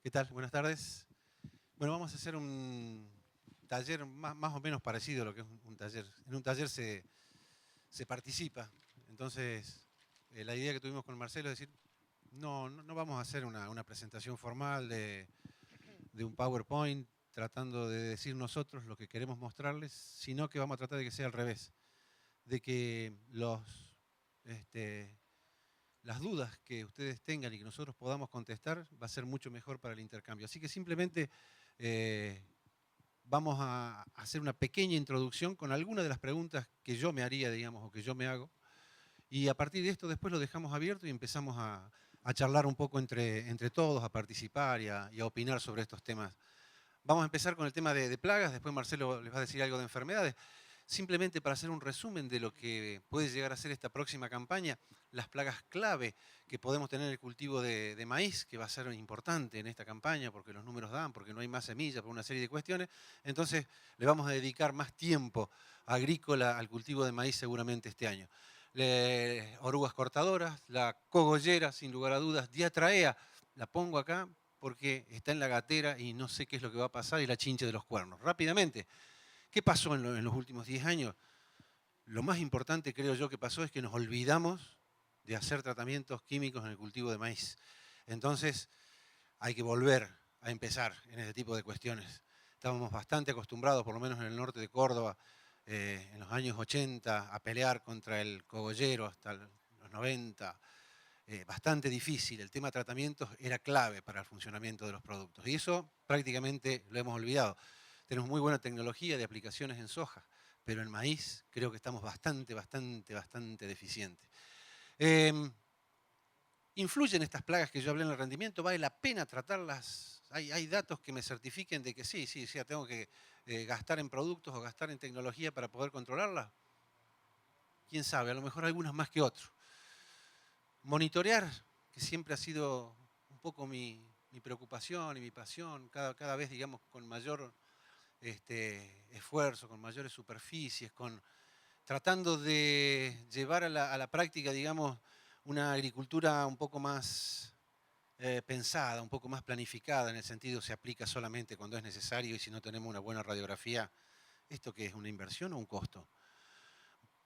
¿Qué tal? Buenas tardes. Bueno, vamos a hacer un taller más o menos parecido a lo que es un taller. En un taller se participa. Entonces, la idea que tuvimos con Marcelo es decir, no vamos a hacer una presentación formal de un PowerPoint tratando de decir nosotros lo que queremos mostrarles, sino que vamos a tratar de que sea al revés, de que las dudas que ustedes tengan y que nosotros podamos contestar va a ser mucho mejor para el intercambio. Así que simplemente eh, vamos a hacer una pequeña introducción con algunas de las preguntas que yo me haría, digamos, o que yo me hago. Y a partir de esto después lo dejamos abierto y empezamos a charlar un poco entre todos, a participar y a opinar sobre estos temas. Vamos a empezar con el tema de plagas, después Marcelo les va a decir algo de enfermedades. Simplemente para hacer un resumen de lo que puede llegar a ser esta próxima campaña, las plagas clave que podemos tener en el cultivo de maíz, que va a ser importante en esta campaña porque los números dan, porque no hay más semillas, por una serie de cuestiones. Entonces le vamos a dedicar más tiempo agrícola al cultivo de maíz seguramente este año. Orugas cortadoras, la cogollera, sin lugar a dudas, diatraea, la pongo acá porque está en la gatera y no sé qué es lo que va a pasar, y la chinche de los cuernos. Rápidamente, ¿qué pasó en los últimos 10 años? Lo más importante, creo yo, que pasó es que nos olvidamos de hacer tratamientos químicos en el cultivo de maíz. Entonces, hay que volver a empezar en ese tipo de cuestiones. Estábamos bastante acostumbrados, por lo menos en el norte de Córdoba, en los años 80, a pelear contra el cogollero hasta los 90. Bastante difícil. El tema de tratamientos era clave para el funcionamiento de los productos. Y eso prácticamente lo hemos olvidado. Tenemos muy buena tecnología de aplicaciones en soja, pero en maíz creo que estamos bastante deficientes. Eh, ¿Influyen estas plagas que yo hablé en el rendimiento? ¿Vale la pena tratarlas? ¿Hay datos que me certifiquen de que sí, tengo que gastar en productos o gastar en tecnología para poder controlarlas? ¿Quién sabe? A lo mejor algunos más que otros. Monitorear, que siempre ha sido un poco mi preocupación y mi pasión, cada vez, digamos, con mayor esfuerzo, con mayores superficies, tratando de llevar a la práctica, digamos, una agricultura un poco más pensada, un poco más planificada, en el sentido se aplica solamente cuando es necesario y si no tenemos una buena radiografía, ¿esto qué es? ¿Una inversión o un costo?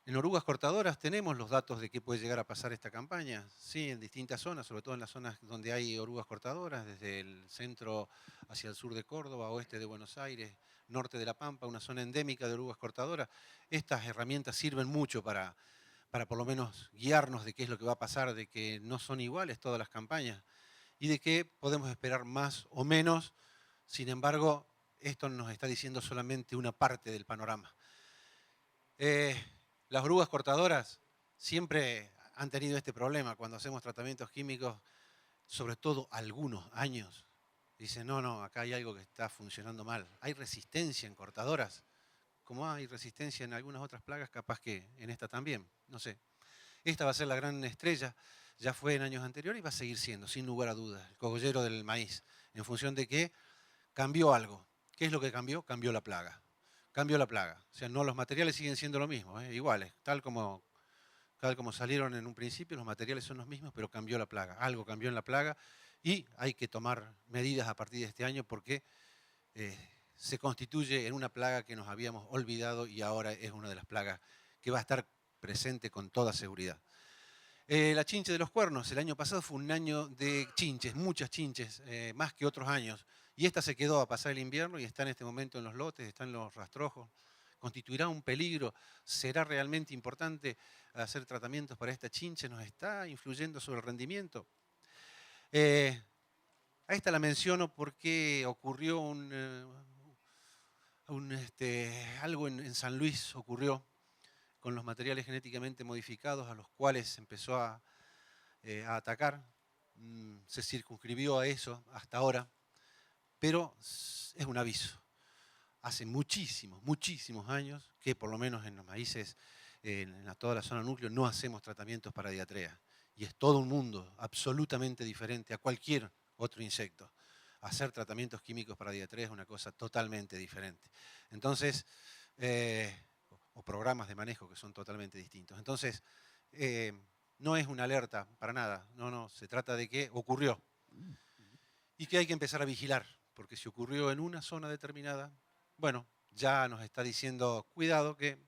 En orugas cortadoras tenemos los datos de qué puede llegar a pasar esta campaña, sí, en distintas zonas, sobre todo en las zonas donde hay orugas cortadoras, desde el centro hacia el sur de Córdoba, oeste de Buenos Aires, norte de La Pampa, una zona endémica de orugas cortadoras. Estas herramientas sirven mucho para por lo menos guiarnos de qué es lo que va a pasar, de que no son iguales todas las campañas y de que podemos esperar más o menos. Sin embargo, esto nos está diciendo solamente una parte del panorama. Eh, las orugas cortadoras siempre han tenido este problema cuando hacemos tratamientos químicos, sobre todo algunos años. Dicen, no, acá hay algo que está funcionando mal. Hay resistencia en cortadoras, como hay resistencia en algunas otras plagas, capaz que en esta también, no sé. Esta va a ser la gran estrella, ya fue en años anteriores y va a seguir siendo, sin lugar a dudas, el cogollero del maíz, en función de que cambió algo. ¿Qué es lo que cambió? Cambió la plaga. Cambió la plaga. O sea, no, los materiales siguen siendo lo mismo, iguales, tal como salieron en un principio, los materiales son los mismos, pero cambió la plaga. Algo cambió en la plaga y hay que tomar medidas a partir de este año porque eh, se constituye en una plaga que nos habíamos olvidado y ahora es una de las plagas que va a estar presente con toda seguridad. La chinche de los cuernos, el año pasado fue un año de chinches, muchas chinches, más que otros años. Y esta se quedó a pasar el invierno y está en este momento en los lotes, está en los rastrojos. ¿Constituirá un peligro? ¿Será realmente importante hacer tratamientos para esta chinche? ¿Nos está influyendo sobre el rendimiento? A esta la menciono porque ocurrió algo en San Luis, ocurrió con los materiales genéticamente modificados a los cuales se empezó a atacar. Se circunscribió a eso hasta ahora, pero es un aviso. Hace muchísimos años que por lo menos en los maíces, en toda la zona núcleo, no hacemos tratamientos para diatrea. Y es todo un mundo absolutamente diferente a cualquier otro insecto. Hacer tratamientos químicos para diatrea es una cosa totalmente diferente. Entonces, o programas de manejo que son totalmente distintos. Entonces, no es una alerta para nada, no, se trata de que ocurrió. y que hay que empezar a vigilar, porque si ocurrió en una zona determinada, bueno, ya nos está diciendo, cuidado que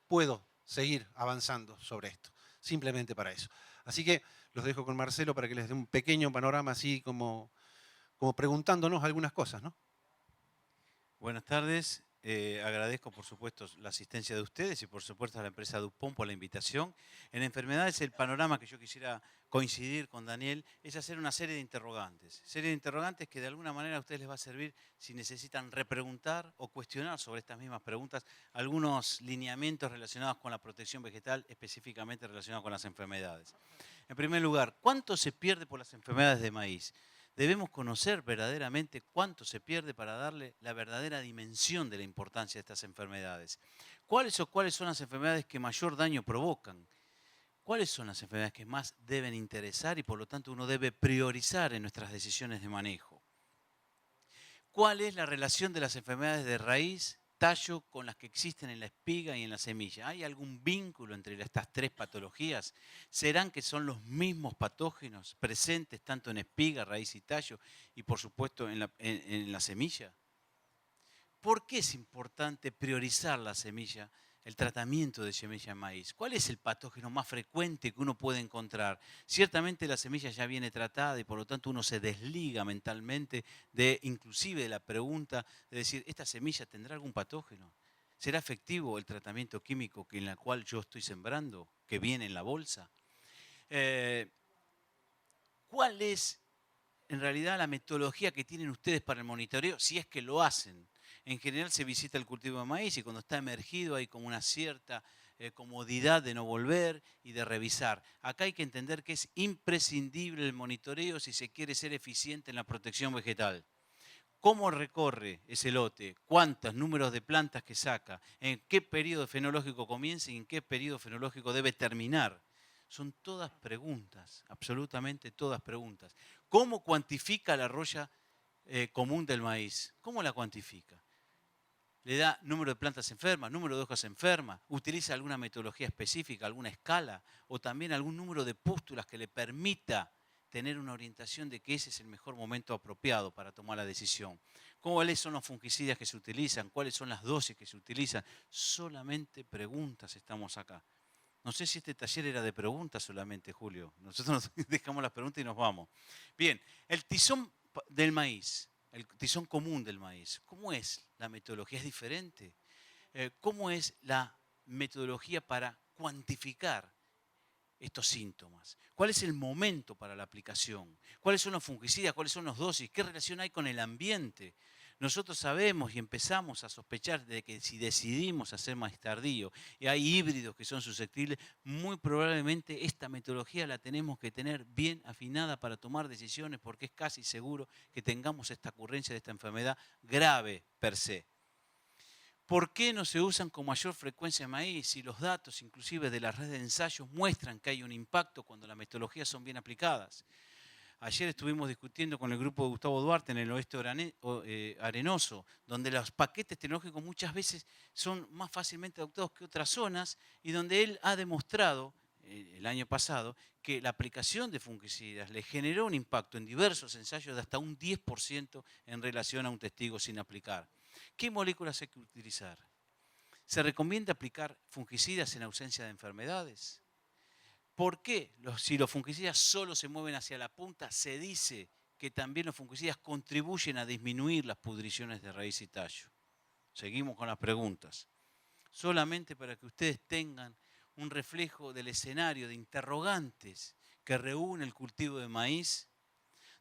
puedo seguir avanzando sobre esto, simplemente para eso. Así que los dejo con Marcelo para que les dé un pequeño panorama así como preguntándonos algunas cosas, ¿no? Buenas tardes. Agradezco, por supuesto, la asistencia de ustedes y, por supuesto, a la empresa Dupont por la invitación. En enfermedades, el panorama que yo quisiera coincidir con Daniel es hacer una serie de interrogantes. Serie de interrogantes que de alguna manera a ustedes les va a servir si necesitan repreguntar o cuestionar sobre estas mismas preguntas algunos lineamientos relacionados con la protección vegetal, específicamente relacionados con las enfermedades. En primer lugar, ¿cuánto se pierde por las enfermedades de maíz? Debemos conocer verdaderamente cuánto se pierde para darle la verdadera dimensión de la importancia de estas enfermedades. ¿Cuáles son las enfermedades que mayor daño provocan? ¿Cuáles son las enfermedades que más deben interesar y por lo tanto uno debe priorizar en nuestras decisiones de manejo? ¿Cuál es la relación de las enfermedades de raíz, tallo, con las que existen en la espiga y en la semilla? ¿Hay algún vínculo entre estas tres patologías? ¿Serán que son los mismos patógenos presentes tanto en espiga, raíz y tallo y por supuesto en la semilla? ¿Por qué es importante priorizar la semilla, el tratamiento de semilla en maíz? ¿Cuál es el patógeno más frecuente que uno puede encontrar? Ciertamente la semilla ya viene tratada y por lo tanto uno se desliga mentalmente de inclusive de la pregunta de decir, ¿esta semilla tendrá algún patógeno? ¿Será efectivo el tratamiento químico en el cual yo estoy sembrando, que viene en la bolsa? Eh, ¿Cuál es en realidad la metodología que tienen ustedes para el monitoreo, si es que lo hacen? En general se visita el cultivo de maíz y cuando está emergido hay como una cierta comodidad de no volver y de revisar. Acá hay que entender que es imprescindible el monitoreo si se quiere ser eficiente en la protección vegetal. ¿Cómo recorre ese lote? ¿Cuántos números de plantas que saca? ¿En qué periodo fenológico comienza y en qué periodo fenológico debe terminar? Son todas preguntas, absolutamente todas preguntas. ¿Cómo cuantifica la roya común del maíz? ¿Cómo la cuantifica? ¿Le da número de plantas enfermas, número de hojas enfermas? ¿Utiliza alguna metodología específica, alguna escala? ¿O también algún número de pústulas que le permita tener una orientación de que ese es el mejor momento apropiado para tomar la decisión? ¿Cuáles son los fungicidas que se utilizan? ¿Cuáles son las dosis que se utilizan? Solamente preguntas estamos acá. No sé si este taller era de preguntas solamente, Julio. Nosotros nos dejamos las preguntas y nos vamos. Bien, el tizón del maíz, el tizón común del maíz, ¿cómo es la metodología? ¿Es diferente? ¿Cómo es la metodología para cuantificar estos síntomas? ¿Cuál es el momento para la aplicación? ¿Cuáles son los fungicidas? ¿Cuáles son las dosis? ¿Qué relación hay con el ambiente? Nosotros sabemos y empezamos a sospechar de que si decidimos hacer maíz tardío y hay híbridos que son susceptibles, muy probablemente esta metodología la tenemos que tener bien afinada para tomar decisiones porque es casi seguro que tengamos esta ocurrencia de esta enfermedad grave per se. ¿Por qué no se usan con mayor frecuencia maíz si los datos, inclusive de la red de ensayos, muestran que hay un impacto cuando las metodologías son bien aplicadas? Ayer estuvimos discutiendo con el grupo de Gustavo Duarte en el oeste arenoso, donde los paquetes tecnológicos muchas veces son más fácilmente adoptados que otras zonas y donde él ha demostrado el año pasado que la aplicación de fungicidas le generó un impacto en diversos ensayos de hasta un 10% en relación a un testigo sin aplicar. ¿Qué moléculas hay que utilizar? ¿Se recomienda aplicar fungicidas en ausencia de enfermedades? ¿Por qué? Si los fungicidas solo se mueven hacia la punta, se dice que también los fungicidas contribuyen a disminuir las pudriciones de raíz y tallo. Seguimos con las preguntas. Solamente para que ustedes tengan un reflejo del escenario de interrogantes que reúne el cultivo de maíz,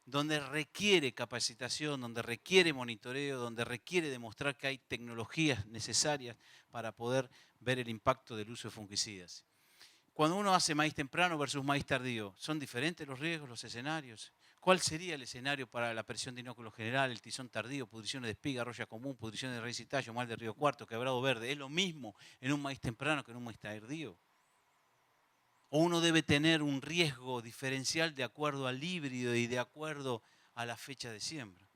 donde requiere capacitación, donde requiere monitoreo, donde requiere demostrar que hay tecnologías necesarias para poder ver el impacto del uso de fungicidas. Cuando uno hace maíz temprano versus maíz tardío, ¿son diferentes los riesgos, los escenarios? ¿Cuál sería el escenario para la presión de inóculo general, el tizón tardío, pudriciones de espiga, roya común, pudriciones de raíz y tallo, mal de río cuarto, quebrado verde? ¿Es lo mismo en un maíz temprano que en un maíz tardío? ¿O uno debe tener un riesgo diferencial de acuerdo al híbrido y de acuerdo a la fecha de siembra?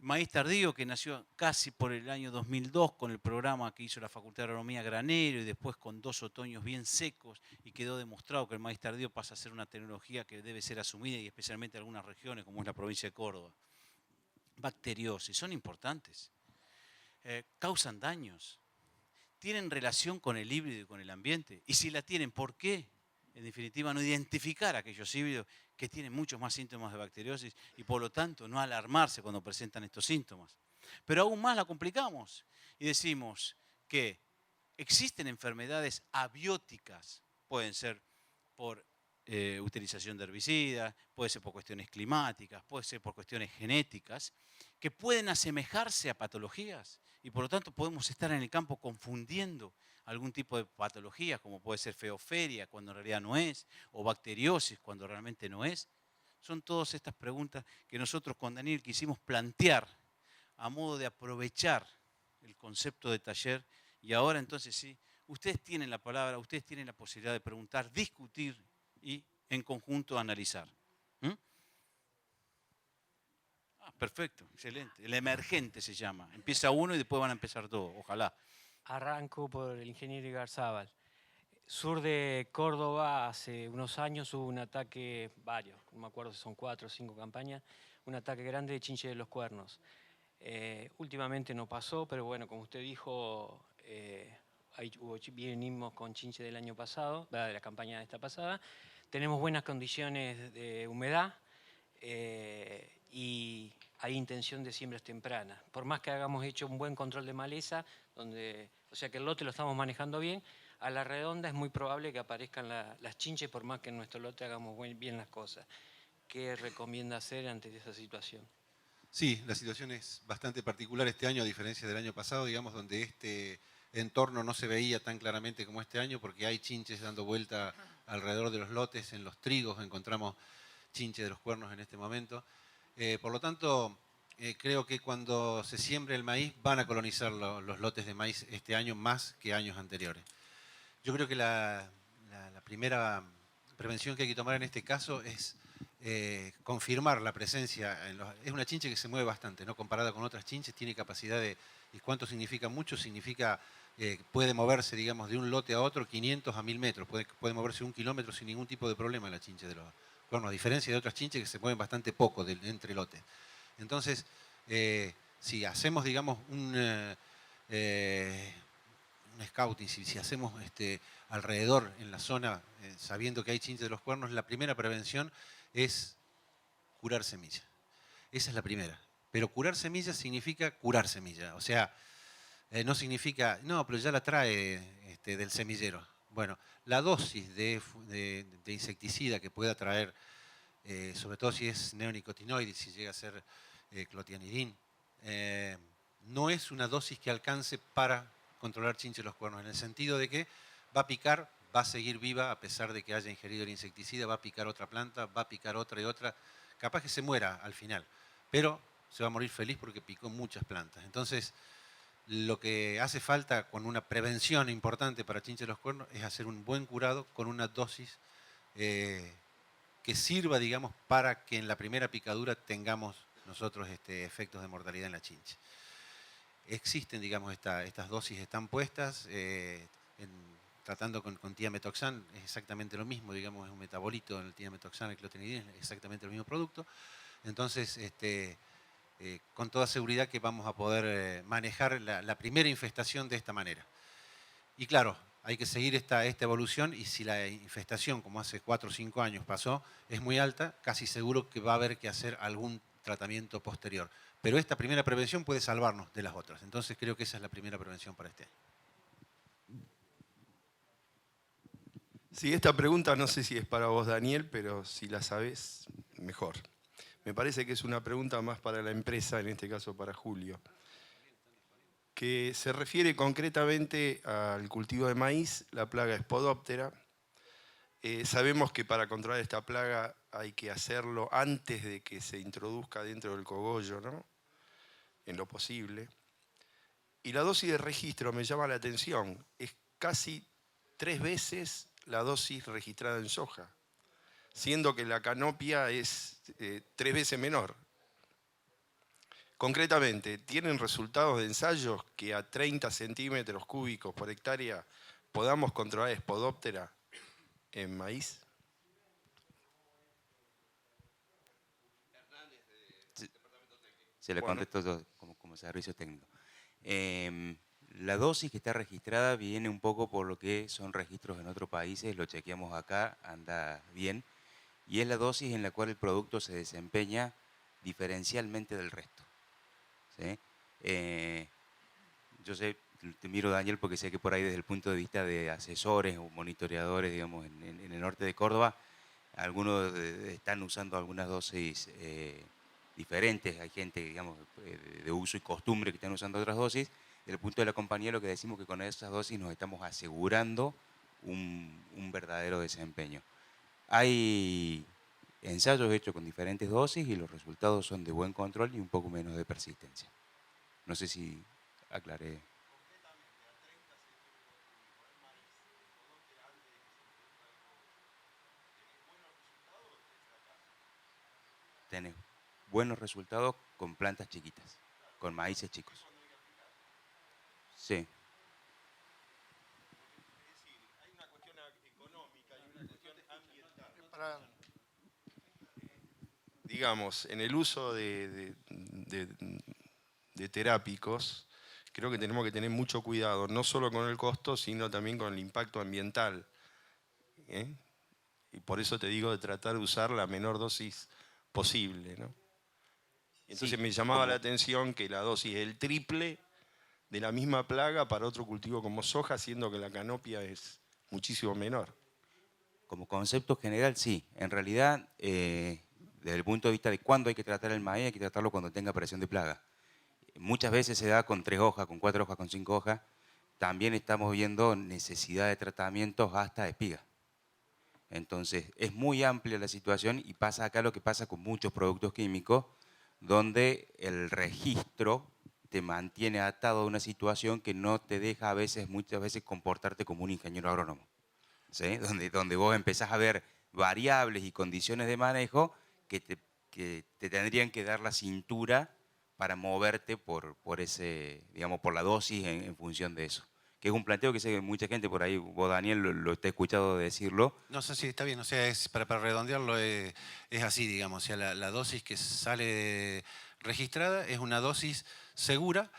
Maíz tardío, que nació casi por el año 2002 con el programa que hizo la Facultad de Agronomía Granero y después con 2 otoños bien secos, y quedó demostrado que el maíz tardío pasa a ser una tecnología que debe ser asumida, y especialmente en algunas regiones como es la provincia de Córdoba. Bacteriosis, son importantes, causan daños, tienen relación con el híbrido y con el ambiente, y si la tienen, ¿por qué? En definitiva, no identificar a aquellos híbridos que tienen muchos más síntomas de bacteriosis y por lo tanto no alarmarse cuando presentan estos síntomas. Pero aún más la complicamos y decimos que existen enfermedades abióticas, pueden ser por utilización de herbicidas, puede ser por cuestiones climáticas, puede ser por cuestiones genéticas, que pueden asemejarse a patologías y por lo tanto podemos estar en el campo confundiendo algún tipo de patologías, como puede ser feoferia cuando en realidad no es, o bacteriosis cuando realmente no es. Son todas estas preguntas que nosotros con Daniel quisimos plantear a modo de aprovechar el concepto de taller. Y ahora entonces sí, ustedes tienen la palabra, ustedes tienen la posibilidad de preguntar, discutir y en conjunto analizar. ¿Mm? Perfecto, excelente. El emergente se llama. Empieza uno y después van a empezar todos, ojalá. Arranco por el ingeniero Igarzábal. Sur de Córdoba, hace unos años hubo un ataque, varios, no me acuerdo si son 4 o 5 campañas, un ataque grande de chinche de los cuernos. Últimamente no pasó, pero bueno, como usted dijo, venimos con chinche del año pasado, de la campaña esta pasada. Tenemos buenas condiciones de humedad y hay intención de siembras tempranas. Por más que hayamos hecho un buen control de maleza, o sea que el lote lo estamos manejando bien, a la redonda es muy probable que aparezcan las chinches por más que en nuestro lote hagamos bien las cosas. ¿Qué recomienda hacer ante esa situación? Sí, la situación es bastante particular este año, a diferencia del año pasado, digamos, donde este entorno no se veía tan claramente como este año, porque hay chinches dando vuelta alrededor de los lotes, en los trigos encontramos chinche de los cuernos en este momento. Por lo tanto, creo que cuando se siembre el maíz van a colonizar los lotes de maíz este año más que años anteriores. Yo creo que la primera prevención que hay que tomar en este caso es confirmar la presencia. Es una chinche que se mueve bastante, ¿no? Comparada con otras chinches, tiene capacidad de... ¿Y cuánto significa mucho? Significa, puede moverse, digamos, de un lote a otro 500 a 1000 metros. Puede moverse 1 kilómetro sin ningún tipo de problema la chinche de los cuernos, a diferencia de otras chinches que se mueven bastante poco entre lotes. Entonces, si hacemos, digamos, un scouting, si hacemos alrededor en la zona, sabiendo que hay chinches de los cuernos, la primera prevención es curar semilla. Esa es la primera. Pero curar semilla significa curar semilla. O sea, no significa, no, pero ya la trae del semillero. Bueno, la dosis de insecticida que pueda traer, sobre todo si es neonicotinoide, si llega a ser clotianidin, no es una dosis que alcance para controlar chinche de los cuernos, en el sentido de que va a picar, va a seguir viva a pesar de que haya ingerido el insecticida, va a picar otra planta, va a picar otra y otra, capaz que se muera al final, pero se va a morir feliz porque picó muchas plantas. Entonces, lo que hace falta con una prevención importante para chinche de los cuernos es hacer un buen curado con una dosis que sirva, digamos, para que en la primera picadura tengamos nosotros efectos de mortalidad en la chinche. Existen, digamos, estas dosis están puestas, tratando con tiametoxan, es exactamente lo mismo, digamos, es un metabolito en el tiametoxan, el clotinidin, es exactamente el mismo producto. Entonces, con toda seguridad que vamos a poder manejar la primera infestación de esta manera. Y claro, hay que seguir esta evolución, y si la infestación, como hace 4 o 5 años pasó, es muy alta, casi seguro que va a haber que hacer algún tratamiento posterior. Pero esta primera prevención puede salvarnos de las otras. Entonces creo que esa es la primera prevención para este año. Sí, esta pregunta no sé si es para vos, Daniel, pero si la sabés, mejor. Me parece que es una pregunta más para la empresa, en este caso para Julio, que se refiere concretamente al cultivo de maíz, la plaga Spodoptera. Sabemos que para controlar esta plaga hay que hacerlo antes de que se introduzca dentro del cogollo, ¿no? En lo posible. Y la dosis de registro me llama la atención, es casi 3 veces la dosis registrada en soja, siendo que la canopia es 3 veces menor. Concretamente, ¿tienen resultados de ensayos que a 30 centímetros cúbicos por hectárea podamos controlar Spodoptera en maíz? Se le Bueno. contesto yo como servicio técnico. La dosis que está registrada viene un poco por lo que son registros en otros países, lo chequeamos acá, anda bien, y es la dosis en la cual el producto se desempeña diferencialmente del resto. ¿Sí? Yo sé, te miro Daniel porque sé que por ahí desde el punto de vista de asesores o monitoreadores, digamos, en el norte de Córdoba, algunos están usando algunas dosis diferentes, hay gente, digamos, de uso y costumbre que están usando otras dosis. Desde el punto de la compañía lo que decimos que con esas dosis nos estamos asegurando un verdadero desempeño. Hay ensayos hechos con diferentes dosis y los resultados son de buen control y un poco menos de persistencia. No sé si aclaré. Tenés buenos resultados con plantas chiquitas, con maíces chicos. Sí. Es decir, hay una cuestión económica y una cuestión ambiental. Digamos, en el uso de terápicos, creo que tenemos que tener mucho cuidado, no solo con el costo, sino también con el impacto ambiental. ¿Eh? Y por eso te digo de tratar de usar la menor dosis posible, ¿no? Entonces Sí, me llamaba la atención que la dosis es el triple de la misma plaga para otro cultivo como soja, siendo que la canopia es muchísimo menor. como concepto general, sí. En realidad, desde el punto de vista de cuándo hay que tratar el maíz, hay que tratarlo cuando tenga presión de plaga. Muchas veces se da con 3 hojas, con 4 hojas, con 5 hojas. También estamos viendo necesidad de tratamientos hasta espiga. Entonces, es muy amplia la situación y pasa acá lo que pasa con muchos productos químicos, donde el registro te mantiene atado a una situación que no te deja muchas veces comportarte como un ingeniero agrónomo. ¿Sí? Donde vos empezás a ver variables y condiciones de manejo que te tendrían que dar la cintura para moverte por ese, digamos, por la dosis en función de eso. Que es un planteo que sé que mucha gente por ahí, vos Daniel lo te he escuchado decirlo. No sé si está bien, o sea, es, para redondearlo es así, digamos, o sea, la dosis que sale registrada es una dosis segura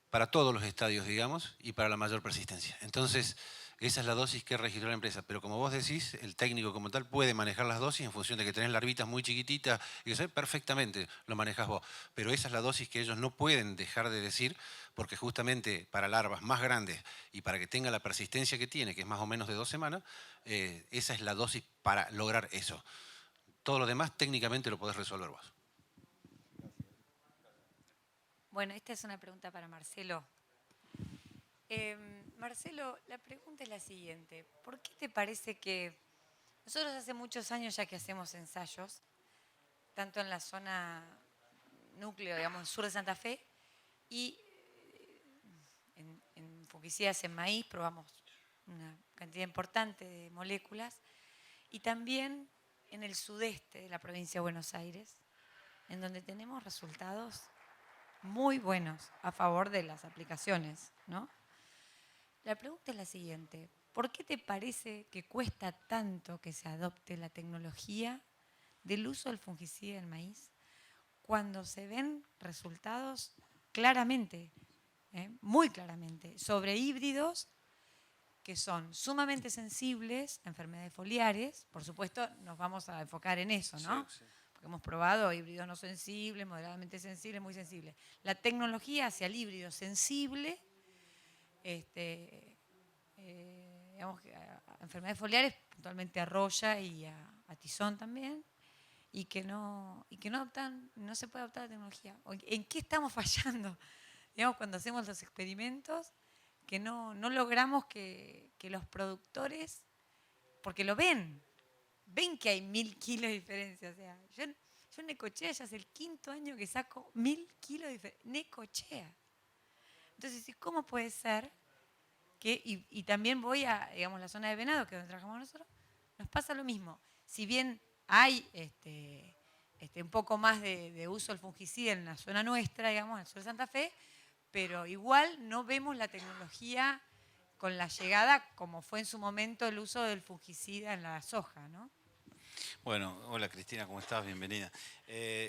para todos los estadios, digamos, y para la mayor persistencia. Entonces, esa es la dosis que registró la empresa. Pero como vos decís, el técnico como tal puede manejar las dosis en función de que tenés larvitas muy chiquititas, y eso perfectamente lo manejás vos. Pero esa es la dosis que ellos no pueden dejar de decir, porque justamente para larvas más grandes y para que tenga la persistencia que tiene, que es más o menos de 2 semanas, esa es la dosis para lograr eso. Todo lo demás técnicamente lo podés resolver vos. Bueno, esta es una pregunta para Marcelo. Marcelo, la pregunta es la siguiente. ¿Por qué te parece que nosotros hace muchos años ya que hacemos ensayos, tanto en la zona núcleo, digamos, sur de Santa Fe, y en fungicidas en maíz probamos una cantidad importante de moléculas, y también en el sudeste de la provincia de Buenos Aires, en donde tenemos resultados muy buenos a favor de las aplicaciones, ¿no? La pregunta es la siguiente: ¿por qué te parece que cuesta tanto que se adopte la tecnología del uso del fungicida en maíz cuando se ven resultados claramente, muy claramente, sobre híbridos que son sumamente sensibles a enfermedades foliares? Por supuesto, nos vamos a enfocar en eso, ¿no? Sí, sí. Porque hemos probado híbridos no sensibles, moderadamente sensibles, muy sensibles. La tecnología hacia el híbrido sensible, digamos, a enfermedades foliares, puntualmente a roya y a tizón también, y que no adoptan, no se puede adoptar la tecnología. ¿En qué estamos fallando? Digamos, cuando hacemos los experimentos, que no logramos que los productores, porque lo ven que hay 1000 kilos de diferencia. O sea, yo en Necochea ya hace el 5.º año que saco 1000 kilos de diferencia. Necochea. Entonces, ¿cómo puede ser que, y también voy a, digamos, la zona de Venado, que es donde trabajamos nosotros, nos pasa lo mismo? Si bien hay un poco más de uso del fungicida en la zona nuestra, digamos, en el sur de Santa Fe, pero igual no vemos la tecnología con la llegada como fue en su momento el uso del fungicida en la soja, ¿no? Bueno, hola Cristina, ¿cómo estás? Bienvenida.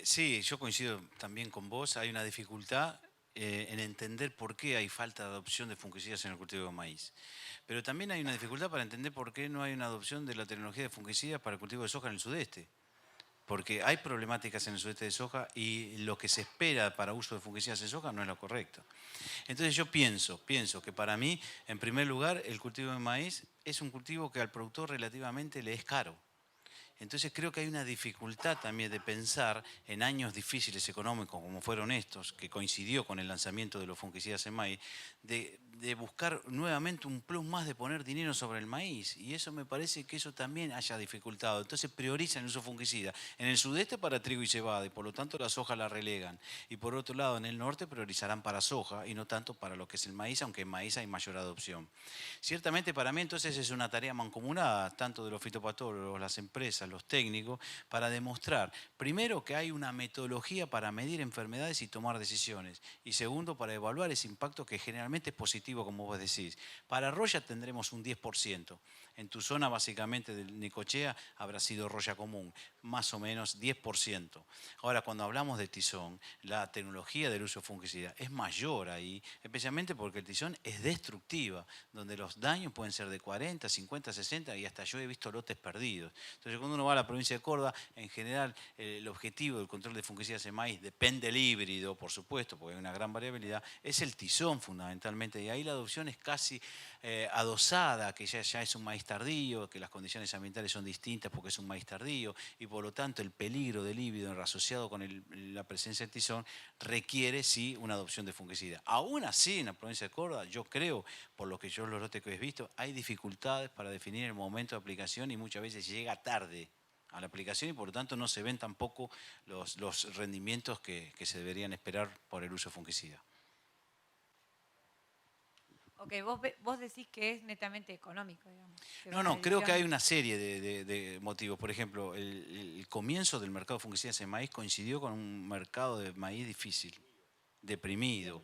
Sí, yo coincido también con vos. Hay una dificultad en entender por qué hay falta de adopción de fungicidas en el cultivo de maíz. Pero también hay una dificultad para entender por qué no hay una adopción de la tecnología de fungicidas para el cultivo de soja en el sudeste. Porque hay problemáticas en el sudeste de soja y lo que se espera para uso de fungicidas en soja no es lo correcto. Entonces yo pienso que para mí, en primer lugar, el cultivo de maíz es un cultivo que al productor relativamente le es caro. Entonces creo que hay una dificultad también de pensar en años difíciles económicos como fueron estos, que coincidió con el lanzamiento de los fungicidas en maíz, de buscar nuevamente un plus más de poner dinero sobre el maíz. Y eso me parece que eso también haya dificultado. Entonces priorizan el uso fungicida en el sudeste para trigo y cebada y por lo tanto la soja la relegan. Y por otro lado en el norte priorizarán para soja y no tanto para lo que es el maíz, aunque en maíz hay mayor adopción. Ciertamente para mí entonces es una tarea mancomunada, tanto de los fitopatólogos, las empresas, los técnicos, para demostrar, primero, que hay una metodología para medir enfermedades y tomar decisiones, y segundo, para evaluar ese impacto que generalmente es positivo, como vos decís. Para roya tendremos un 10%. En tu zona, básicamente, del Necochea, habrá sido roya común, más o menos 10%. Ahora, cuando hablamos de tizón, la tecnología del uso de fungicida es mayor ahí, especialmente porque el tizón es destructiva, donde los daños pueden ser de 40, 50, 60 y hasta yo he visto lotes perdidos. Entonces, cuando uno va a la provincia de Córdoba, en general, el objetivo del control de fungicidas en maíz, depende del híbrido, por supuesto, porque hay una gran variabilidad, es el tizón fundamentalmente, y ahí la adopción es casi adosada, que ya es un maíz tardío, que las condiciones ambientales son distintas porque es un maíz tardío, y por lo tanto el peligro del híbrido asociado con la presencia del tizón requiere sí una adopción de fungicida. Aún así, en la provincia de Córdoba, yo creo, por lo que yo los lotes que he visto, hay dificultades para definir el momento de aplicación y muchas veces llega tarde a la aplicación y por lo tanto no se ven tampoco los rendimientos que se deberían esperar por el uso de fungicida. Ok, vos decís que es netamente económico, digamos. No, creo que hay una serie de motivos. Por ejemplo, el comienzo del mercado de fungicidas en maíz coincidió con un mercado de maíz difícil, deprimido,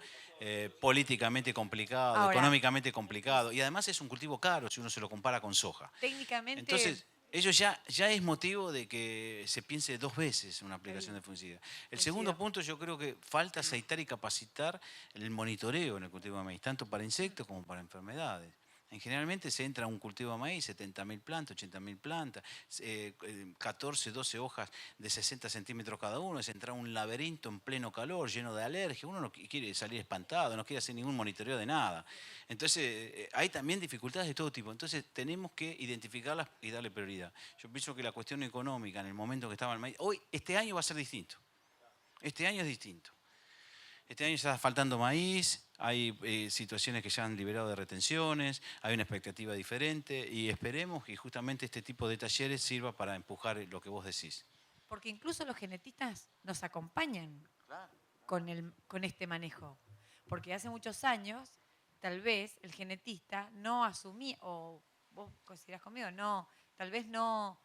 políticamente complicado, ahora, económicamente complicado, y además es un cultivo caro si uno se lo compara con soja. Técnicamente... Entonces, ello ya es motivo de que se piense dos veces una aplicación de fungicida. El segundo punto, yo creo que falta aceitar y capacitar el monitoreo en el cultivo de maíz, tanto para insectos como para enfermedades. Generalmente se entra a un cultivo de maíz, 70.000 plantas, 80.000 plantas, 14, 12 hojas de 60 centímetros cada uno, es entrar a un laberinto en pleno calor, lleno de alergia, uno no quiere salir espantado, no quiere hacer ningún monitoreo de nada. Entonces hay también dificultades de todo tipo, entonces tenemos que identificarlas y darle prioridad. Yo pienso que la cuestión económica en el momento que estaba el maíz, este año va a ser distinto, este año es distinto. Este año está faltando maíz, hay situaciones que ya han liberado de retenciones, hay una expectativa diferente y esperemos que justamente este tipo de talleres sirva para empujar lo que vos decís. Porque incluso los genetistas nos acompañan con este manejo. Porque hace muchos años, tal vez el genetista no asumía, o vos coincidirás conmigo, tal vez no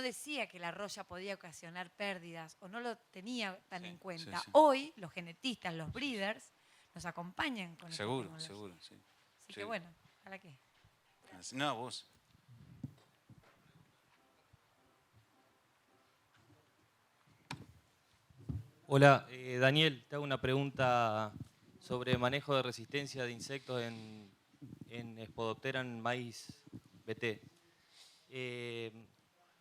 decía que la roya podía ocasionar pérdidas o no lo tenía tan en cuenta. Sí. Hoy los genetistas, los breeders, nos acompañan con esta tecnología. Seguro, sí. Así que bueno, ¿para qué? No, vos. Hola, Daniel, te hago una pregunta sobre manejo de resistencia de insectos en Spodoptera en maíz BT.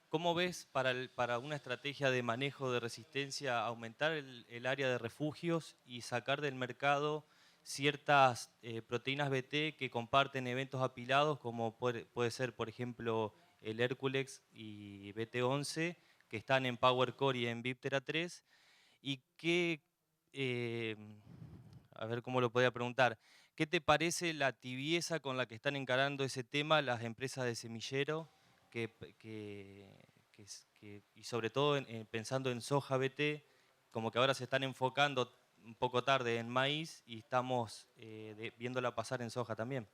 ¿Cómo ves para una estrategia de manejo de resistencia aumentar el área de refugios y sacar del mercado ciertas proteínas BT que comparten eventos apilados, como puede ser, por ejemplo, el Herculex y BT11, que están en PowerCore y en Viptera 3? ¿Y qué, a ver cómo lo podría preguntar, qué te parece la tibieza con la que están encarando ese tema las empresas de semillero y sobre todo pensando en soja BT, como que ahora se están enfocando un poco tarde en maíz y estamos viéndola pasar en soja también?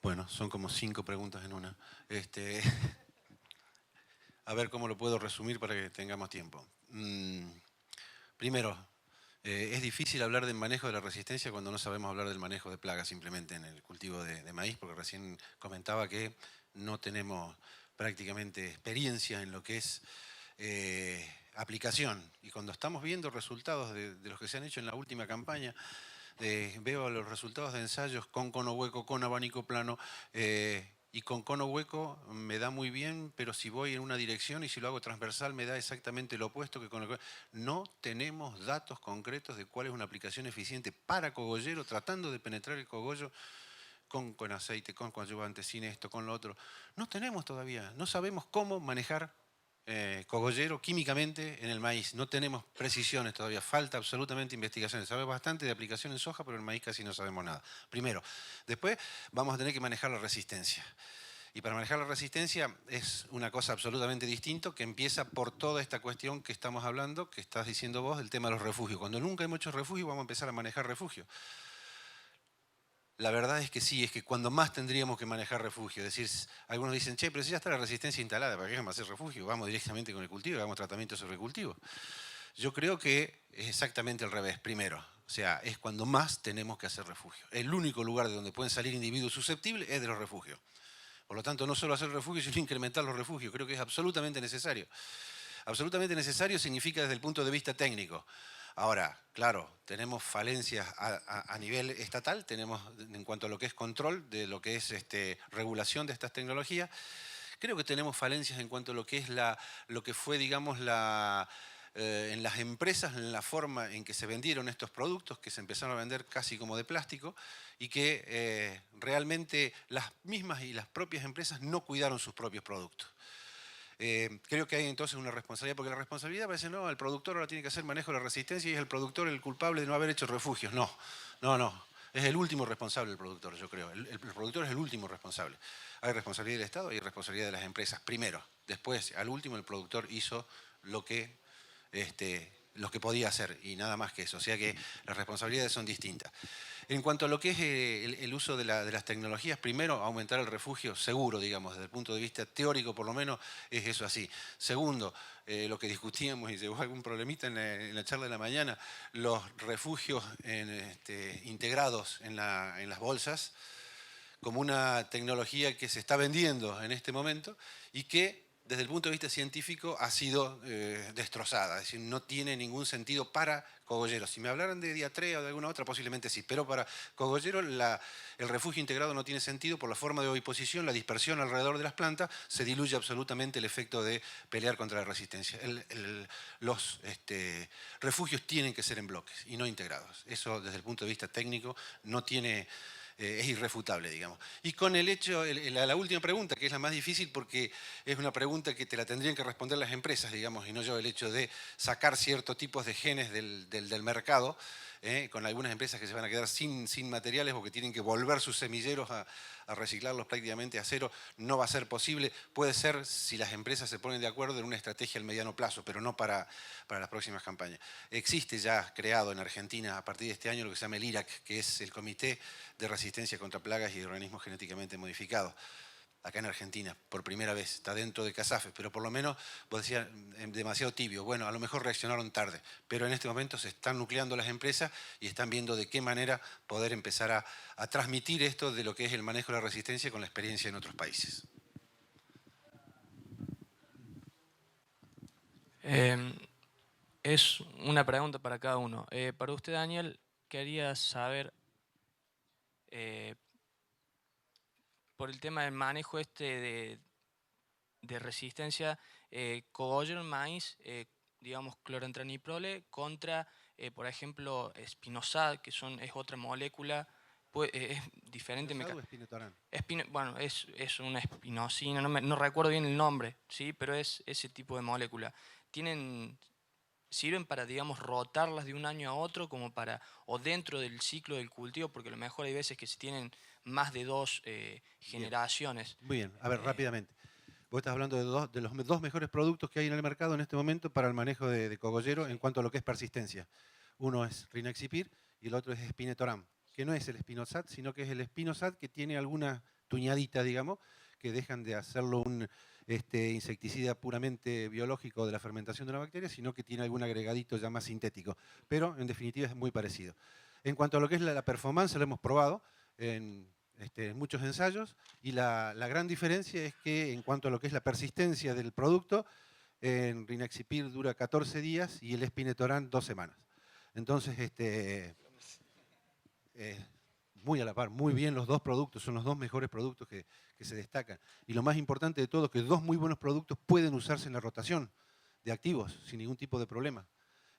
Bueno, son como 5 preguntas en una. A ver cómo lo puedo resumir para que tengamos tiempo. Primero, es difícil hablar del manejo de la resistencia cuando no sabemos hablar del manejo de plagas simplemente en el cultivo de maíz, porque recién comentaba que no tenemos prácticamente experiencia en lo que es aplicación. Y cuando estamos viendo resultados de los que se han hecho en la última campaña, veo los resultados de ensayos con cono hueco, con abanico plano, y con cono hueco me da muy bien, pero si voy en una dirección y si lo hago transversal me da exactamente lo opuesto que con el... No tenemos datos concretos de cuál es una aplicación eficiente para cogollero, tratando de penetrar el cogollo con aceite, con coadyuvante, sin esto, con lo otro. No tenemos todavía, no sabemos cómo manejar cogollero químicamente en el maíz. No tenemos precisiones todavía, falta absolutamente investigación. Sabemos bastante de aplicación en soja, pero en el maíz casi no sabemos nada. Primero. Después vamos a tener que manejar la resistencia. Y para manejar la resistencia es una cosa absolutamente distinta que empieza por toda esta cuestión que estamos hablando, que estás diciendo vos, del tema de los refugios. Cuando nunca hay muchos refugios, vamos a empezar a manejar refugios. La verdad es que sí, es que cuando más tendríamos que manejar refugio, es decir, algunos dicen, che, pero si ya está la resistencia instalada, ¿para qué vamos a hacer refugio? Vamos directamente con el cultivo, hagamos tratamiento sobre el cultivo. Yo creo que es exactamente al revés, primero. O sea, es cuando más tenemos que hacer refugio. El único lugar de donde pueden salir individuos susceptibles es de los refugios. Por lo tanto, no solo hacer refugio, sino incrementar los refugios. Creo que es absolutamente necesario. Absolutamente necesario significa desde el punto de vista técnico. Ahora, claro, tenemos falencias a nivel estatal, tenemos en cuanto a lo que es control, de lo que es regulación de estas tecnologías. Creo que tenemos falencias en cuanto a lo que es lo que fue, digamos, en las empresas, en la forma en que se vendieron estos productos, que se empezaron a vender casi como de plástico, y que realmente las mismas y las propias empresas no cuidaron sus propios productos. Creo que hay entonces una responsabilidad, porque la responsabilidad parece, no, el productor ahora tiene que hacer manejo de la resistencia y es el productor el culpable de no haber hecho refugios. No, no, no. Es el último responsable el productor, yo creo. El productor es el último responsable. Hay responsabilidad del Estado y hay responsabilidad de las empresas. Primero, después, al último, el productor hizo lo que podía hacer y nada más que eso. O sea que las responsabilidades son distintas. En cuanto a lo que es el uso de las tecnologías, primero, aumentar el refugio, seguro, digamos, desde el punto de vista teórico por lo menos, es eso así. Segundo, lo que discutíamos y llegó algún problemita en la charla de la mañana, los refugios integrados en las bolsas, como una tecnología que se está vendiendo en este momento y que desde el punto de vista científico ha sido destrozada, es decir, no tiene ningún sentido para cogolleros. Si me hablaran de diatrea o de alguna otra, posiblemente sí, pero para cogollero el refugio integrado no tiene sentido por la forma de oviposición, la dispersión alrededor de las plantas, se diluye absolutamente el efecto de pelear contra la resistencia. Los refugios tienen que ser en bloques y no integrados. Eso desde el punto de vista técnico no tiene... es irrefutable, digamos. Y con el hecho, la última pregunta, que es la más difícil porque es una pregunta que te la tendrían que responder las empresas, digamos, y no yo, el hecho de sacar ciertos tipos de genes del mercado, con algunas empresas que se van a quedar sin materiales o que tienen que volver sus semilleros a reciclarlos prácticamente a cero, no va a ser posible. Puede ser si las empresas se ponen de acuerdo en una estrategia al mediano plazo, pero no para las próximas campañas. Existe ya creado en Argentina a partir de este año lo que se llama el IRAC, que es el Comité de Resistencia contra Plagas y Organismos Genéticamente Modificados. Acá en Argentina, por primera vez, está dentro de CASAFES, pero por lo menos, vos decías, demasiado tibio. Bueno, a lo mejor reaccionaron tarde, pero en este momento se están nucleando las empresas y están viendo de qué manera poder empezar a transmitir esto de lo que es el manejo de la resistencia con la experiencia en otros países. Es una pregunta para cada uno. Para usted, Daniel, quería saber... por el tema del manejo de resistencia, cogollero en maíz, digamos clorantraniliprole contra, por ejemplo, espinosad, que es otra molécula, es diferente. ¿Espinosad o espinotorán? Bueno, es una espinosina, no recuerdo bien el nombre, ¿sí? Pero es ese tipo de molécula. Sirven para, digamos, rotarlas de un año a otro o dentro del ciclo del cultivo, porque a lo mejor hay veces que se tienen más de dos generaciones. Muy bien, a ver, rápidamente. Vos estás hablando de los dos mejores productos que hay en el mercado en este momento para el manejo de cogollero en cuanto a lo que es persistencia. Uno es Rynaxypyr y el otro es Spinetoram, que no es el Spinosad, sino que es el Spinosad que tiene alguna tuñadita, digamos, que dejan de hacerlo insecticida puramente biológico de la fermentación de una bacteria, sino que tiene algún agregadito ya más sintético. Pero en definitiva es muy parecido. En cuanto a lo que es la performance, lo hemos probado en muchos ensayos y la gran diferencia es que en cuanto a lo que es la persistencia del producto, en Rynaxypyr dura 14 días y el Spinetoram 2 semanas. Entonces, muy a la par, muy bien los dos productos, son los dos mejores productos que se destacan. Y lo más importante de todo es que dos muy buenos productos pueden usarse en la rotación de activos sin ningún tipo de problema.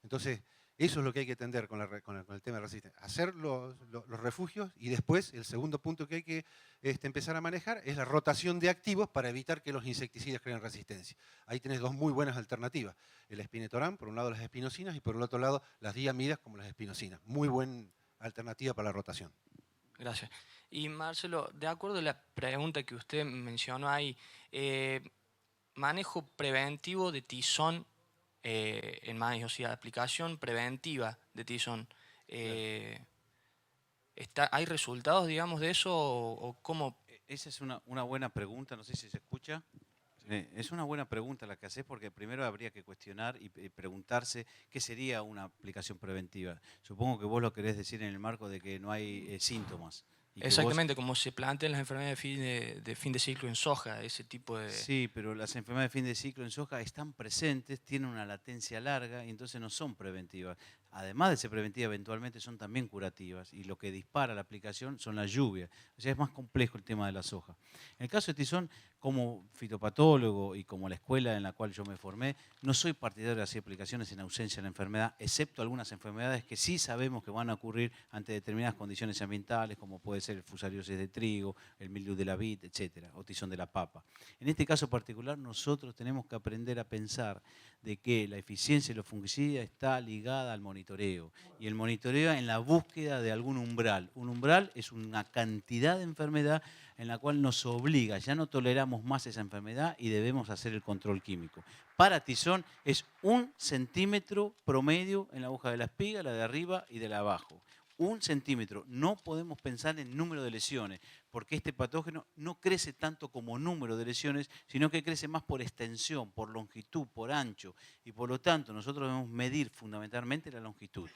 Entonces, eso es lo que hay que atender con el tema de resistencia. Hacer los refugios y después el segundo punto que hay que empezar a manejar es la rotación de activos para evitar que los insecticidas creen resistencia. Ahí tenés dos muy buenas alternativas. El Spinetoram, por un lado las espinocinas y por el otro lado las diamidas como las espinocinas. Muy buena alternativa para la rotación. Gracias. Y Marcelo, de acuerdo a la pregunta que usted mencionó ahí, manejo preventivo de tizón en maíz, o sea, aplicación preventiva de tizón. ¿Hay resultados, digamos, de eso o cómo? Esa es una buena pregunta, no sé si se escucha. Es una buena pregunta la que haces porque primero habría que cuestionar y preguntarse qué sería una aplicación preventiva. Supongo que vos lo querés decir en el marco de que no hay síntomas. Exactamente, como se plantean las enfermedades de fin de ciclo en soja, ese tipo de... Sí, pero las enfermedades de fin de ciclo en soja están presentes, tienen una latencia larga y entonces no son preventivas. Además de ser preventivas, eventualmente son también curativas y lo que dispara la aplicación son las lluvias. O sea, es más complejo el tema de la soja. En el caso de tizón, como fitopatólogo y como la escuela en la cual yo me formé, no soy partidario de hacer aplicaciones en ausencia de la enfermedad, excepto algunas enfermedades que sí sabemos que van a ocurrir ante determinadas condiciones ambientales, como puede ser el fusariosis de trigo, el mildiu de la vid, etcétera, o tizón de la papa. En este caso particular, nosotros tenemos que aprender a pensar de que la eficiencia de los fungicidas está ligada al monitoreo, y el monitoreo en la búsqueda de algún umbral. Un umbral es una cantidad de enfermedad en la cual nos obliga, ya no toleramos más esa enfermedad y debemos hacer el control químico. Para tizón es 1 centímetro promedio en la hoja de la espiga, la de arriba y de la de abajo. 1 centímetro. No podemos pensar en número de lesiones, porque este patógeno no crece tanto como número de lesiones, sino que crece más por extensión, por longitud, por ancho, y por lo tanto nosotros debemos medir fundamentalmente la longitud.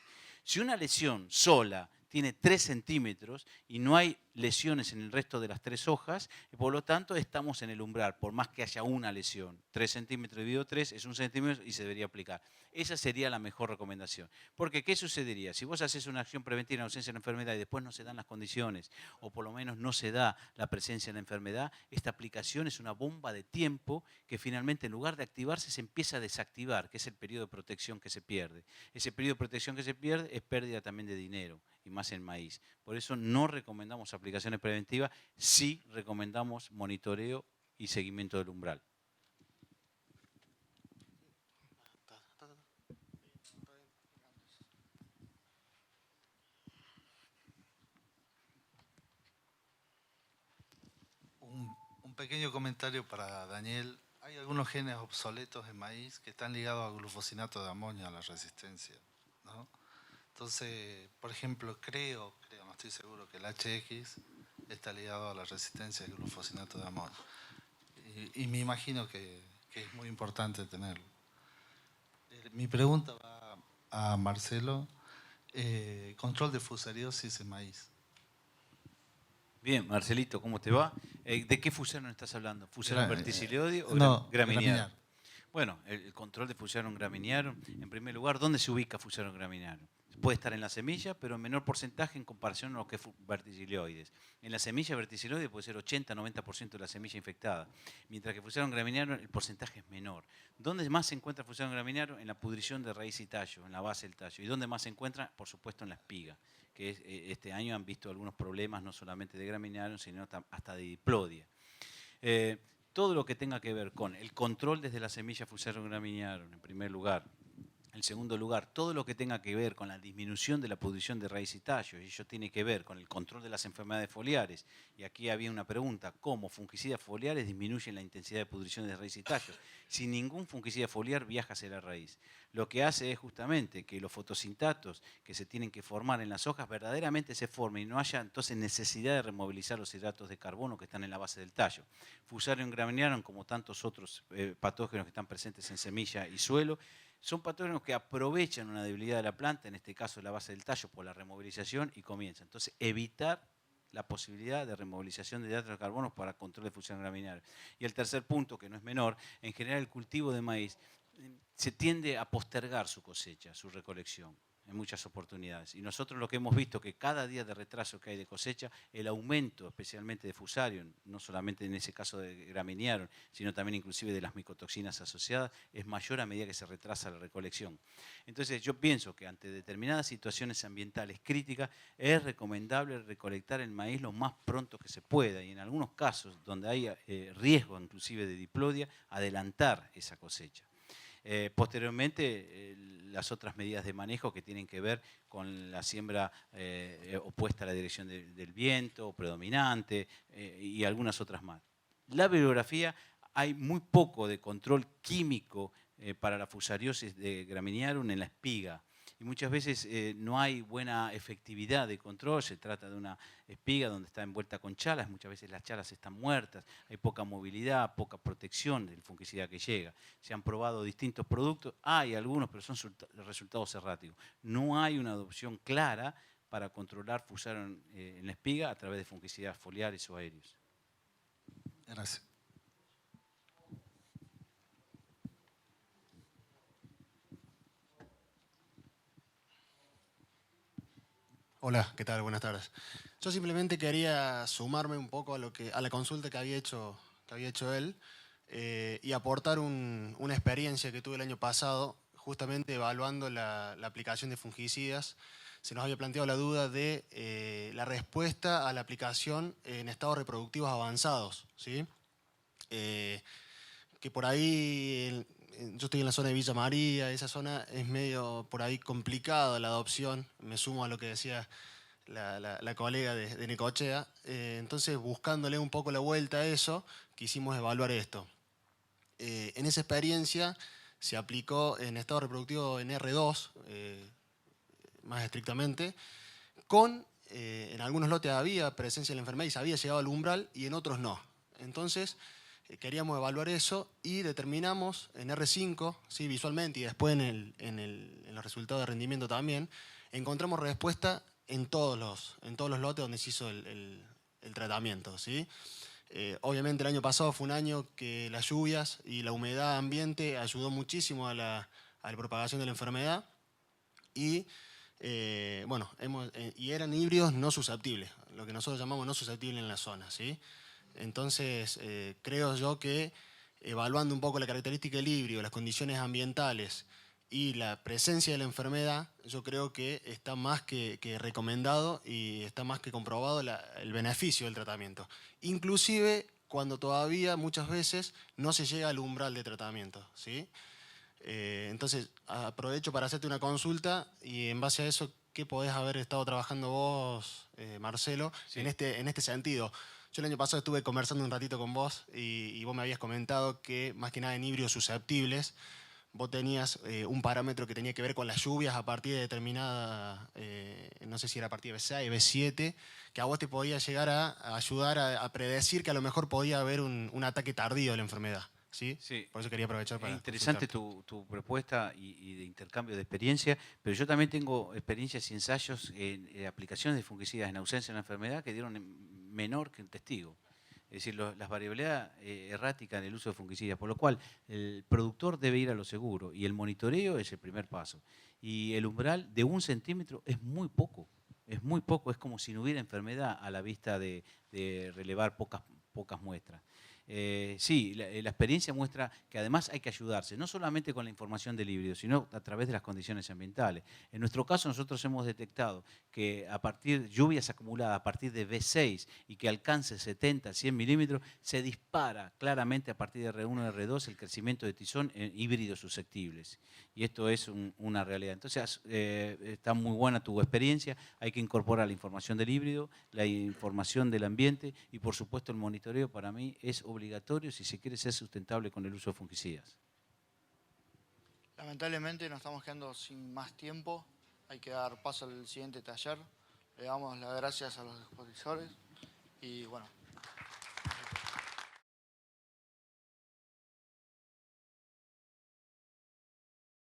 Si una lesión sola tiene 3 centímetros y no hay lesiones en el resto de las 3 hojas, y por lo tanto estamos en el umbral, por más que haya una lesión. 3 centímetros dividido 3 es 1 centímetro y se debería aplicar. Esa sería la mejor recomendación. Porque, ¿qué sucedería? Si vos haces una acción preventiva en ausencia de la enfermedad y después no se dan las condiciones, o por lo menos no se da la presencia de la enfermedad, esta aplicación es una bomba de tiempo que finalmente en lugar de activarse se empieza a desactivar, que es el periodo de protección que se pierde. Ese periodo de protección que se pierde es pérdida también de dinero, y más en maíz. Por eso no recomendamos aplicaciones preventivas, sí recomendamos monitoreo y seguimiento del umbral. Un pequeño comentario para Daniel. Hay algunos genes obsoletos en maíz que están ligados al glufosinato de amonio, a la resistencia, ¿no? Entonces, por ejemplo, creo, no estoy seguro, que el HX está ligado a la resistencia al glufosinato de amonio. Y me imagino que es muy importante tenerlo. Mi pregunta va a Marcelo. Control de fusariosis en maíz. Bien, Marcelito, ¿cómo te va? ¿De qué fusarium estás hablando? ¿Fusarium verticilliodie o no, graminearum? Bueno, el control de Fusarium graminearum, en primer lugar, ¿dónde se ubica Fusarium graminearum? Puede estar en la semilla, pero en menor porcentaje en comparación a lo que es verticilioides. En la semilla verticilioide puede ser 80-90% de la semilla infectada, mientras que Fusarium graminearum el porcentaje es menor. ¿Dónde más se encuentra Fusarium graminearum? En la pudrición de raíz y tallo, en la base del tallo. ¿Y dónde más se encuentra? Por supuesto en la espiga, que este año han visto algunos problemas, no solamente de graminearum, sino hasta de diplodia. Todo lo que tenga que ver con el control desde la semilla Fusarium graminearum, en primer lugar, En segundo lugar, todo lo que tenga que ver con la disminución de la pudrición de raíz y tallo, y ello tiene que ver con el control de las enfermedades foliares. Y aquí había una pregunta, ¿cómo fungicidas foliares disminuyen la intensidad de pudrición de raíz y tallo? Si ningún fungicida foliar viaja hacia la raíz. Lo que hace es justamente que los fotosintatos que se tienen que formar en las hojas verdaderamente se formen y no haya entonces necesidad de removilizar los hidratos de carbono que están en la base del tallo. Fusarium graminearum, como tantos otros patógenos que están presentes en semilla y suelo, son patógenos que aprovechan una debilidad de la planta, en este caso la base del tallo, por la removilización y comienza. Entonces, evitar la posibilidad de removilización de hidratos de carbono para control de fusión graminar. Y el tercer punto, que no es menor, en general el cultivo de maíz se tiende a postergar su cosecha, su recolección, en muchas oportunidades. Y nosotros lo que hemos visto que cada día de retraso que hay de cosecha, el aumento especialmente de Fusarium, no solamente en ese caso de Graminearum, sino también inclusive de las micotoxinas asociadas, es mayor a medida que se retrasa la recolección. Entonces yo pienso que ante determinadas situaciones ambientales críticas es recomendable recolectar el maíz lo más pronto que se pueda y en algunos casos donde hay riesgo inclusive de diplodia, adelantar esa cosecha. Posteriormente, las otras medidas de manejo que tienen que ver con la siembra opuesta a la dirección del viento, predominante, y algunas otras más. La bibliografía, hay muy poco de control químico para la fusariosis de Graminearum en la espiga. Y muchas veces no hay buena efectividad de control, se trata de una espiga donde está envuelta con chalas, muchas veces las chalas están muertas, hay poca movilidad, poca protección del fungicida que llega. Se han probado distintos productos, hay algunos, pero son resultados erráticos. No hay una adopción clara para controlar Fusarium en la espiga a través de fungicidas foliares o aéreos. Gracias. Hola, ¿qué tal? Buenas tardes. Yo simplemente quería sumarme un poco a la consulta que había hecho él y aportar una experiencia que tuve el año pasado, justamente evaluando la aplicación de fungicidas. Se nos había planteado la duda de la respuesta a la aplicación en estados reproductivos avanzados, ¿sí? Que por ahí, yo estoy en la zona de Villa María, esa zona es medio por ahí complicada la adopción, me sumo a lo que decía la colega de Necochea, entonces buscándole un poco la vuelta a eso, quisimos evaluar esto. En esa experiencia se aplicó en estado reproductivo en R2, más estrictamente, en algunos lotes había presencia de la enfermedad y se había llegado al umbral y en otros no. Entonces, queríamos evaluar eso y determinamos en R5, ¿sí? Visualmente y después en los resultados de rendimiento también, encontramos respuesta en todos los lotes donde se hizo el tratamiento, ¿sí? Obviamente el año pasado fue un año que las lluvias y la humedad ambiente ayudó muchísimo a la propagación de la enfermedad y y eran híbridos no susceptibles, lo que nosotros llamamos no susceptibles en la zona, ¿sí? Entonces, creo yo que evaluando un poco la característica del híbrido, las condiciones ambientales y la presencia de la enfermedad, yo creo que está más que recomendado y está más que comprobado el beneficio del tratamiento. Inclusive cuando todavía muchas veces no se llega al umbral de tratamiento, ¿sí? Entonces, aprovecho para hacerte una consulta y en base a eso, ¿qué podés haber estado trabajando vos, Marcelo, Sí. en este sentido? Yo el año pasado estuve conversando un ratito con vos y vos me habías comentado que más que nada en híbridos susceptibles vos tenías un parámetro que tenía que ver con las lluvias a partir de determinada, no sé si era a partir de B6, B7, que a vos te podía llegar a ayudar a predecir que a lo mejor podía haber un ataque tardío de la enfermedad. ¿Sí? Sí. Por eso quería aprovechar para... Es interesante tu propuesta y de intercambio de experiencia, pero yo también tengo experiencias y ensayos en aplicaciones de fungicidas en ausencia de la enfermedad que dieron menor que un testigo. Es decir, las variabilidades erráticas en el uso de fungicidas, por lo cual el productor debe ir a lo seguro y el monitoreo es el primer paso. Y el umbral de 1 centímetro es muy poco, es como si no hubiera enfermedad a la vista de relevar pocas muestras. sí, la experiencia muestra que además hay que ayudarse, no solamente con la información del híbrido, sino a través de las condiciones ambientales. En nuestro caso, nosotros hemos detectado que a partir de lluvias acumuladas a partir de V6 y que alcance 70, 100 milímetros, se dispara claramente a partir de R1 y R2 el crecimiento de tizón en híbridos susceptibles. Y esto es una realidad. Entonces, está muy buena tu experiencia, hay que incorporar la información del híbrido, la información del ambiente y, por supuesto, el monitoreo para mí es obligatorio si se quiere ser sustentable con el uso de fungicidas. Lamentablemente nos estamos quedando sin más tiempo, hay que dar paso al siguiente taller. Le damos las gracias a los expositores y bueno,